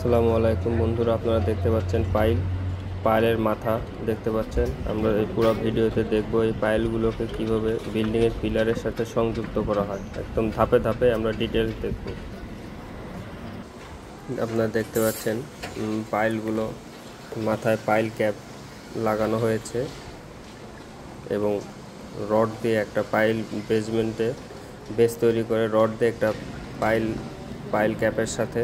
আসসালামু আলাইকুম বন্ধুরা, আপনারা দেখতে পাচ্ছেন পাইলের মাথা দেখতে পাচ্ছেন। আমরা এই পুরো ভিডিওতে দেখব এই পাইলগুলোকে কিভাবে বিল্ডিংয়ের পিলারের সাথে সংযুক্ত করা হয়। একদম ধাপে ধাপে আমরা ডিটেলস দেখব। আপনারা দেখতে পাচ্ছেন পাইলগুলো মাথায় পাইল ক্যাপ লাগানো হয়েছে এবং রড দিয়ে একটা পাইল বেসমেন্টে বেস তৈরি করে রড দিয়ে একটা পাইল ক্যাপের সাথে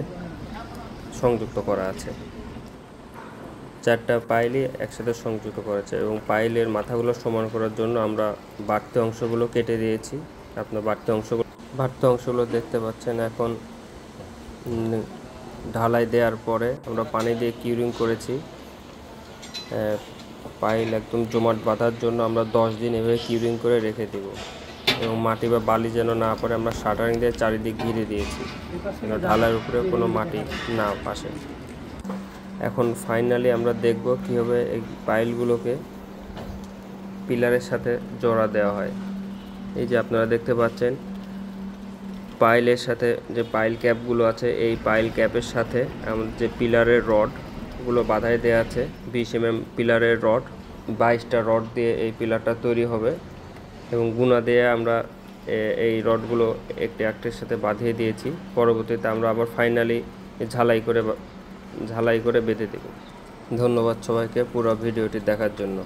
সংযুক্ত করা আছে। 4টা পাইলই একসাথে সংযুক্ত করা আছে এবং পাইলের মাথাগুলো সমান করার জন্য আমরা বাড়তি অংশগুলো কেটে দিয়েছি। আপনার বাড়তি অংশগুলো দেখতে পাচ্ছেন। এখন ঢালাই দেওয়ার পরে আমরা পানি দিয়ে কিউরিং করেছি। পাইল একদম জমাট বাঁধার জন্য আমরা 10 দিন এভাবে কিউরিং করে রেখে দেব এবং মাটি বা বালি যেন না পড়ে আমরা শাটারিং দিয়ে চারিদিক ঘিরে দিয়েছি, ঢালাইয়ের উপরে কোনো মাটি না পাশে। এখন ফাইনালি আমরা দেখব কীভাবে এই পাইলগুলোকে পিলারের সাথে জোড়া দেওয়া হয়। এই যে আপনারা দেখতে পাচ্ছেন পাইলের সাথে যে পাইল ক্যাপগুলো আছে, এই পাইল ক্যাপের সাথে আমাদের যে পিলারের রডগুলো বাঁধাই দেওয়া আছে 20 mm পিলারের রড, 22টা রড দিয়ে এই পিলারটা তৈরি হবে এবং গুণা দিয়ে আমরা এই রডগুলো একটির সাথে বাঁধিয়ে দিয়েছি। পরবর্তীতে আমরা আবার ফাইনালি ঝালাই করে বেঁধে দেব। ধন্যবাদ সবাইকে পুরো ভিডিওটি দেখার জন্য।